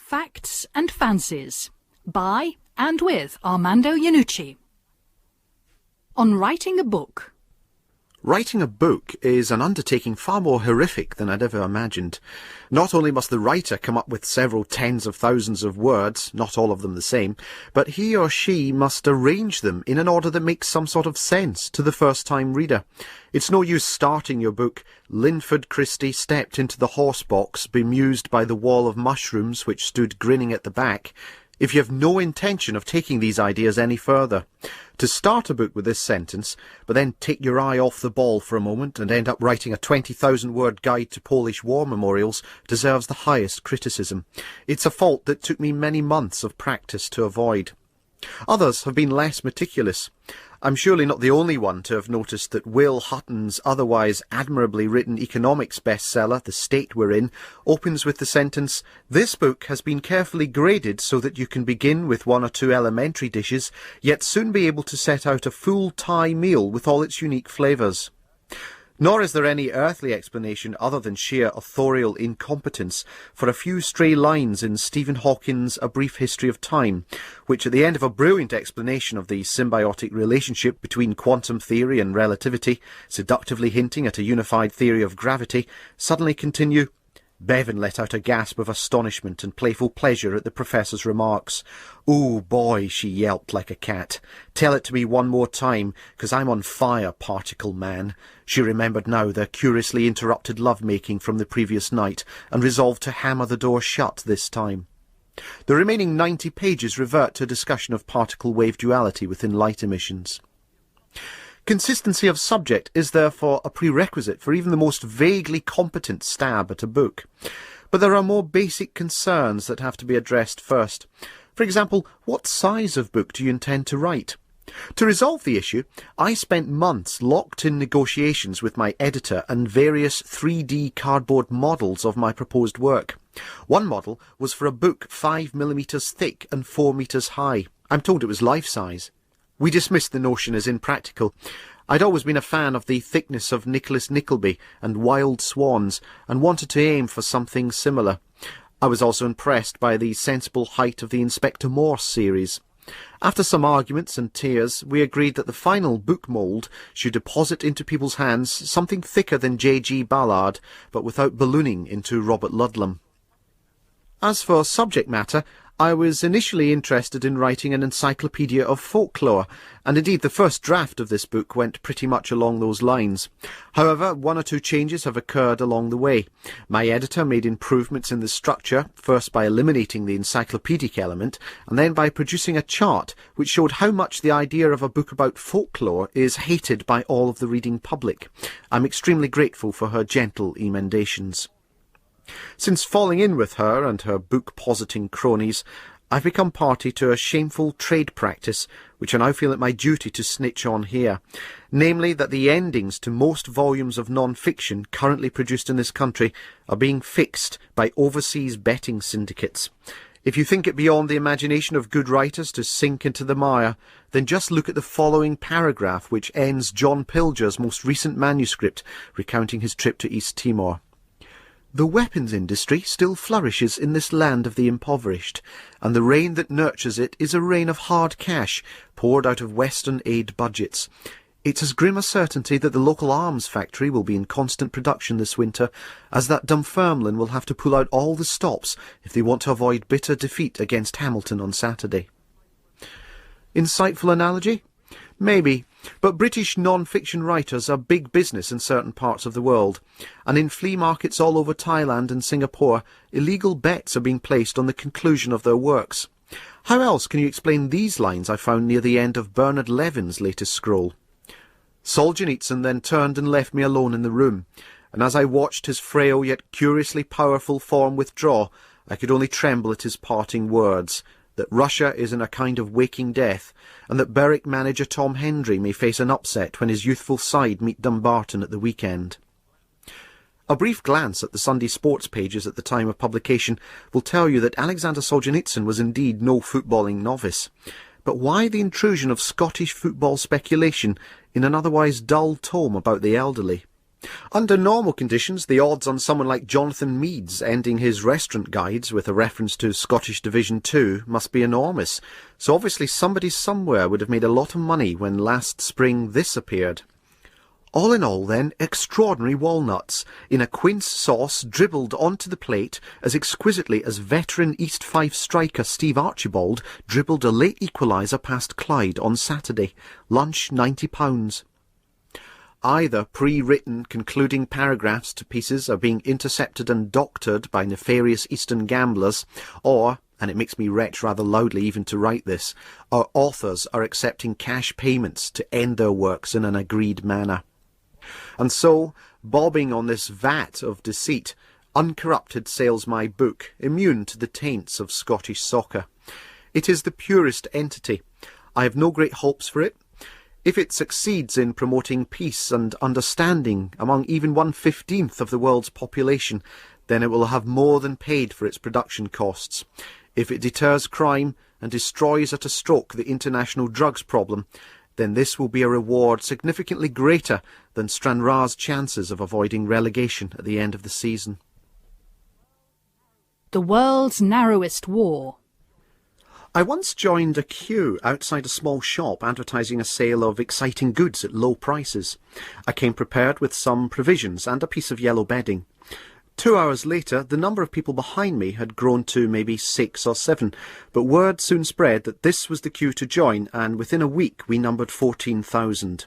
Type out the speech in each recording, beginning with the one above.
Facts and Fancies by and with Armando Iannucci. On writing a book. Writing a book is an undertaking far more horrific than I'd ever imagined. Not only must the writer come up with several tens of thousands of words, not all of them the same, but he or she must arrange them in an order that makes some sort of sense to the first-time reader. It's no use starting your book, Linford Christie stepped into the horse box, bemused by the wall of mushrooms which stood grinning at the back, if you have no intention of taking these ideas any further. To start a book with this sentence, but then take your eye off the ball for a moment and end up writing a 20,000-word guide to Polish war memorials deserves the highest criticism. It's a fault that took me many months of practice to avoid. Others have been less meticulous. I'm surely not the only one to have noticed that Will Hutton's otherwise admirably written economics bestseller, The State We're In, opens with the sentence, "This book has been carefully graded so that you can begin with one or two elementary dishes, yet soon be able to set out a full Thai meal with all its unique flavours." Nor is there any earthly explanation other than sheer authorial incompetence for a few stray lines in Stephen Hawking's A Brief History of Time, which at the end of a brilliant explanation of the symbiotic relationship between quantum theory and relativity, seductively hinting at a unified theory of gravity, suddenly continue, Bevan let out a gasp of astonishment and playful pleasure at the professor's remarks. "Oh, boy," she yelped like a cat. "Tell it to me one more time, 'cause I'm on fire, particle man." She remembered now their curiously interrupted love-making from the previous night, and resolved to hammer the door shut this time. The remaining 90 pages revert to a discussion of particle-wave duality within light emissions. Consistency of subject is therefore a prerequisite for even the most vaguely competent stab at a book. But there are more basic concerns that have to be addressed first. For example, what size of book do you intend to write? To resolve the issue, I spent months locked in negotiations with my editor and various 3D cardboard models of my proposed work. One model was for a book 5 millimetres thick and 4 metres high. I'm told it was life-size. We dismissed the notion as impractical. I'd always been a fan of the thickness of Nicholas Nickleby and Wild Swans, and wanted to aim for something similar. I was also impressed by the sensible height of the Inspector Morse series. After some arguments and tears, we agreed that the final book mould should deposit into people's hands something thicker than J.G. Ballard, but without ballooning into Robert Ludlum. As for subject matter, I was initially interested in writing an encyclopedia of folklore, and indeed the first draft of this book went pretty much along those lines. However, one or two changes have occurred along the way. My editor made improvements in the structure, first by eliminating the encyclopedic element, and then by producing a chart which showed how much the idea of a book about folklore is hated by all of the reading public. I'm extremely grateful for her gentle emendations. Since falling in with her and her book-positing cronies, I've become party to a shameful trade practice, which I now feel it my duty to snitch on here, namely that the endings to most volumes of non-fiction currently produced in this country are being fixed by overseas betting syndicates. If you think it beyond the imagination of good writers to sink into the mire, then just look at the following paragraph which ends John Pilger's most recent manuscript, recounting his trip to East Timor. "The weapons industry still flourishes in this land of the impoverished, and the rain that nurtures it is a rain of hard cash poured out of Western aid budgets. It's as grim a certainty that the local arms factory will be in constant production this winter as that Dunfermline will have to pull out all the stops if they want to avoid bitter defeat against Hamilton on Saturday." Insightful analogy? Maybe, but British non-fiction writers are big business in certain parts of the world, and in flea markets all over Thailand and Singapore, illegal bets are being placed on the conclusion of their works. How else can you explain these lines I found near the end of Bernard Levin's latest scroll? Solzhenitsyn then turned and left me alone in the room, and as I watched his frail yet curiously powerful form withdraw, I could only tremble at his parting words, that Russia is in a kind of waking death, and that Berwick manager Tom Hendry may face an upset when his youthful side meet Dumbarton at the weekend. A brief glance at the Sunday sports pages at the time of publication will tell you that Alexander Solzhenitsyn was indeed no footballing novice. But why the intrusion of Scottish football speculation in an otherwise dull tome about the elderly? Under normal conditions, the odds on someone like Jonathan Meads ending his restaurant guides with a reference to Scottish Division 2 must be enormous, so obviously somebody somewhere would have made a lot of money when last spring this appeared. All in all, then, extraordinary walnuts, in a quince sauce dribbled onto the plate as exquisitely as veteran East Fife striker Steve Archibald dribbled a late equaliser past Clyde on Saturday. Lunch £90. Either pre-written concluding paragraphs to pieces are being intercepted and doctored by nefarious Eastern gamblers, or, and it makes me retch rather loudly even to write this, our authors are accepting cash payments to end their works in an agreed manner. And so, bobbing on this vat of deceit, uncorrupted sails my book, immune to the taints of Scottish soccer. It is the purest entity. I have no great hopes for it. If it succeeds in promoting peace and understanding among even 1/15 of the world's population, then it will have more than paid for its production costs. If it deters crime and destroys at a stroke the international drugs problem, then this will be a reward significantly greater than Stranraer's chances of avoiding relegation at the end of the season. The world's narrowest war. I once joined a queue outside a small shop advertising a sale of exciting goods at low prices. I came prepared with some provisions and a piece of yellow bedding. 2 hours later, the number of people behind me had grown to maybe 6 or 7, but word soon spread that this was the queue to join, and within a week we numbered 14,000.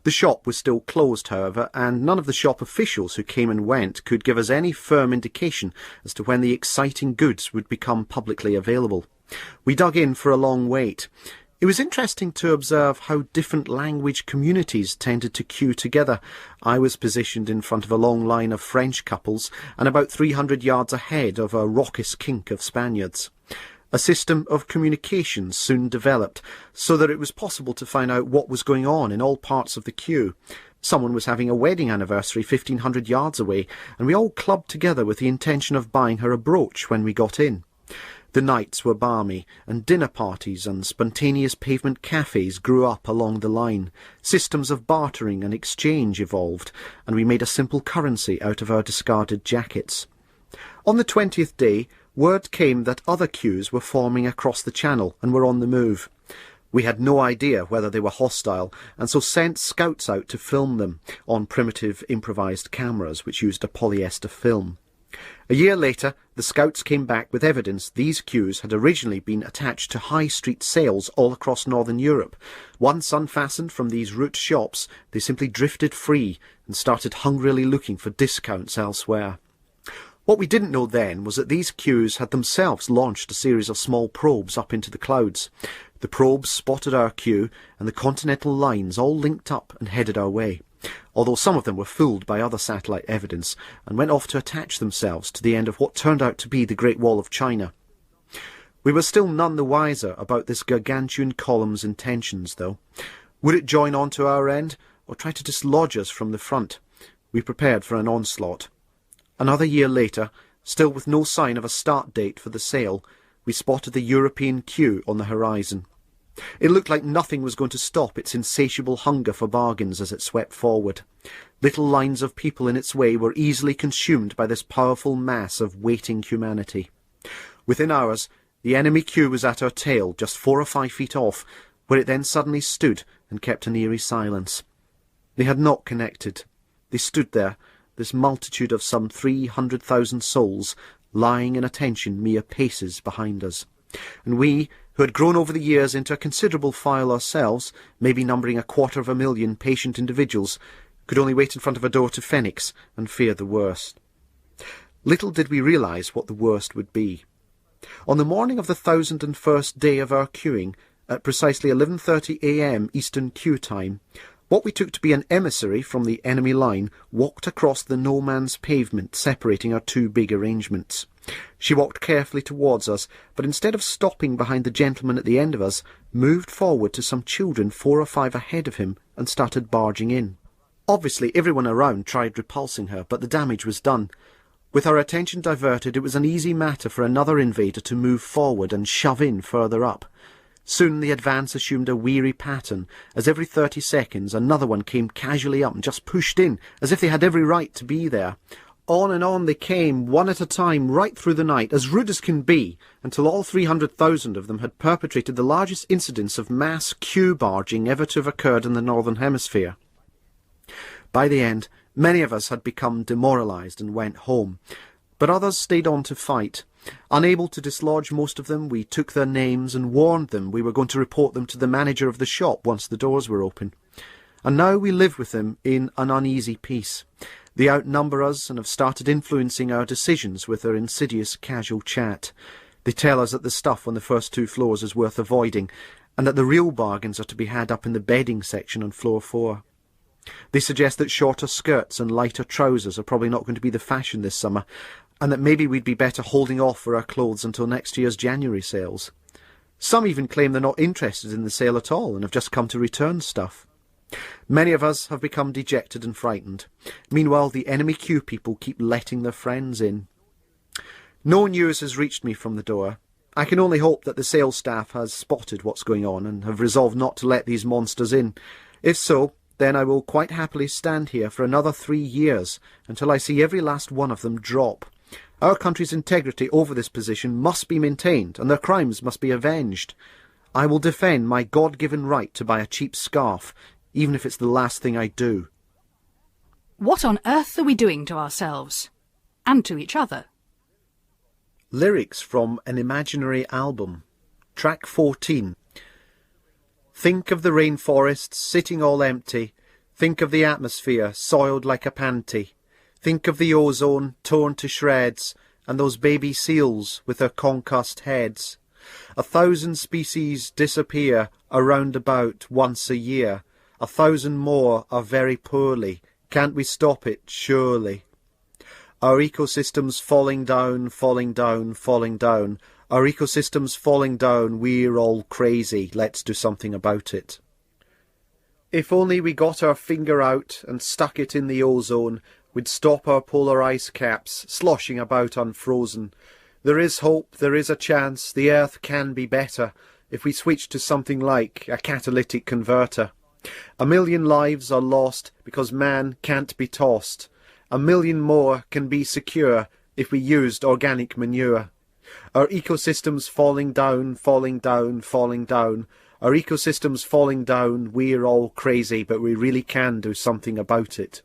The shop was still closed, however, and none of the shop officials who came and went could give us any firm indication as to when the exciting goods would become publicly available. We dug in for a long wait. It was interesting to observe how different language communities tended to queue together. I was positioned in front of a long line of French couples and about 300 yards ahead of a raucous kink of Spaniards. A system of communications soon developed, so that it was possible to find out what was going on in all parts of the queue. Someone was having a wedding anniversary 1,500 yards away, and we all clubbed together with the intention of buying her a brooch when we got in. The nights were balmy, and dinner parties and spontaneous pavement cafes grew up along the line. Systems of bartering and exchange evolved, and we made a simple currency out of our discarded jackets. On the 20th day, word came that other queues were forming across the channel and were on the move. We had no idea whether they were hostile, and so sent scouts out to film them on primitive improvised cameras which used a polyester film. A year later, the scouts came back with evidence these queues had originally been attached to high street sales all across Northern Europe. Once unfastened from these route shops, they simply drifted free and started hungrily looking for discounts elsewhere. What we didn't know then was that these queues had themselves launched a series of small probes up into the clouds. The probes spotted our queue, and the continental lines all linked up and headed our way, although some of them were fooled by other satellite evidence and went off to attach themselves to the end of what turned out to be the Great Wall of China. We were still none the wiser about this gargantuan column's intentions, though. Would it join on to our end, or try to dislodge us from the front? We prepared for an onslaught. Another year later, still with no sign of a start date for the sale, we spotted the European queue on the horizon. It looked like nothing was going to stop its insatiable hunger for bargains as it swept forward. Little lines of people in its way were easily consumed by this powerful mass of waiting humanity. Within hours, the enemy queue was at our tail, just 4 or 5 feet off, where it then suddenly stood and kept an eerie silence. They had not connected. They stood there, this multitude of some 300,000 souls, lying in attention mere paces behind us. And we, who had grown over the years into a considerable file ourselves, maybe numbering 250,000 patient individuals, could only wait in front of a door to Phoenix and fear the worst. Little did we realise what the worst would be. On the morning of the 1,001st day of our queuing, at precisely 11:30 a.m. Eastern queue time, what we took to be an emissary from the enemy line walked across the no-man's pavement separating our two big arrangements. She walked carefully towards us, but instead of stopping behind the gentleman at the end of us, moved forward to some children 4 or 5 ahead of him and started barging in. Obviously everyone around tried repulsing her, but the damage was done. With our attention diverted, it was an easy matter for another invader to move forward and shove in further up. Soon the advance assumed a weary pattern, as every 30 seconds another one came casually up and just pushed in, as if they had every right to be there. On and on they came, one at a time, right through the night, as rude as can be, until all 300,000 of them had perpetrated the largest incidence of mass queue barging ever to have occurred in the Northern Hemisphere. By the end, many of us had become demoralised and went home, but others stayed on to fight. Unable to dislodge most of them, we took their names and warned them we were going to report them to the manager of the shop once the doors were open. And now we live with them in an uneasy peace. They outnumber us and have started influencing our decisions with their insidious casual chat. They tell us that the stuff on the first 2 floors is worth avoiding, and that the real bargains are to be had up in the bedding section on floor 4. They suggest that shorter skirts and lighter trousers are probably not going to be the fashion this summer, and that maybe we'd be better holding off for our clothes until next year's January sales. Some even claim they're not interested in the sale at all and have just come to return stuff. Many of us have become dejected and frightened. Meanwhile, the enemy queue people keep letting their friends in. No news has reached me from the door. I can only hope that the sales staff has spotted what's going on and have resolved not to let these monsters in. If so, then I will quite happily stand here for another 3 years until I see every last one of them drop. Our country's integrity over this position must be maintained, and their crimes must be avenged. I will defend my God-given right to buy a cheap scarf, even if it's the last thing I do. What on earth are we doing to ourselves? And to each other? Lyrics from an imaginary album. Track 14. Think of the rainforests sitting all empty. Think of the atmosphere soiled like a panty. Think of the ozone torn to shreds, and those baby seals with their concussed heads. 1,000 species disappear around about once a year. 1,000 more are very poorly. Can't we stop it, surely? Our ecosystem's falling down, falling down, falling down. Our ecosystem's falling down, we're all crazy. Let's do something about it. If only we got our finger out and stuck it in the ozone, we'd stop our polar ice caps sloshing about unfrozen. There is hope, there is a chance, the Earth can be better if we switch to something like a catalytic converter. 1 million lives are lost because man can't be tossed. 1 million more can be secure if we used organic manure. Our ecosystem's falling down, falling down, falling down. Our ecosystem's falling down, we're all crazy, but we really can do something about it.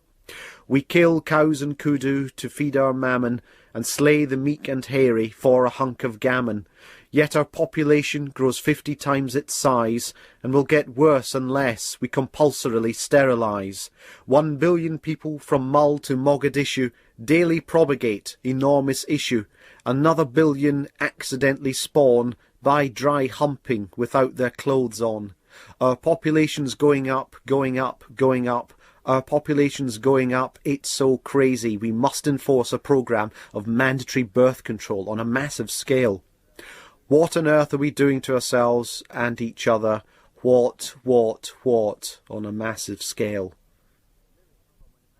We kill cows and kudu to feed our mammon, and slay the meek and hairy for a hunk of gammon. Yet our population grows 50 times its size, and will get worse unless we compulsorily sterilise. 1 billion people from Mull to Mogadishu daily propagate enormous issue. Another billion accidentally spawn by dry humping without their clothes on. Our population's going up, going up, going up. Our population's going up, it's so crazy. We must enforce a programme of mandatory birth control on a massive scale. What on earth are we doing to ourselves and each other? What on a massive scale?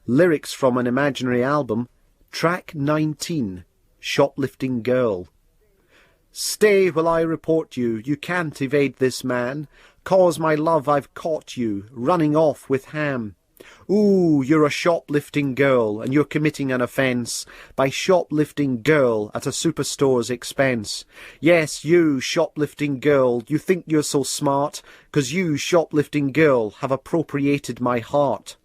Lyrics from an imaginary album. Track 19. Shoplifting Girl. Stay while I report you. You can't evade this man. 'Cause my love I've caught you running off with ham. Ooh, you're a shoplifting girl, and you're committing an offence by shoplifting girl at a superstore's expense. Yes, you shoplifting girl, you think you're so smart, 'cause you shoplifting girl have appropriated my heart.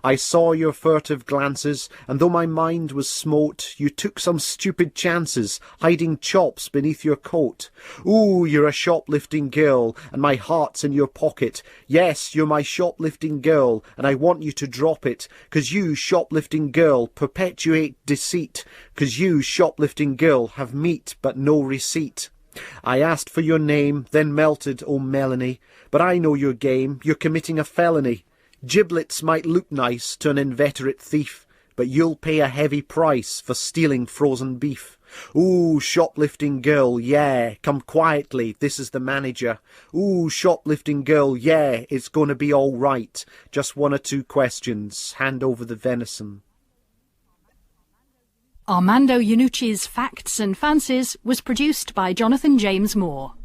I saw your furtive glances, and though my mind was smote, you took some stupid chances, hiding chops beneath your coat. Ooh, you're a shoplifting girl, and my heart's in your pocket. Yes, you're my shoplifting girl, and I want you to drop it, 'cause you, shoplifting girl, perpetuate deceit, 'cause you, shoplifting girl, have meat but no receipt. I asked for your name, then melted, oh Melanie, but I know your game, you're committing a felony. Giblets might look nice to an inveterate thief, but you'll pay a heavy price for stealing frozen beef. Ooh, shoplifting girl, yeah, come quietly, this is the manager. Ooh, shoplifting girl, yeah, it's going to be all right. Just 1 or 2 questions, hand over the venison. Armando Iannucci's Facts and Fancies was produced by Jonathan James Moore.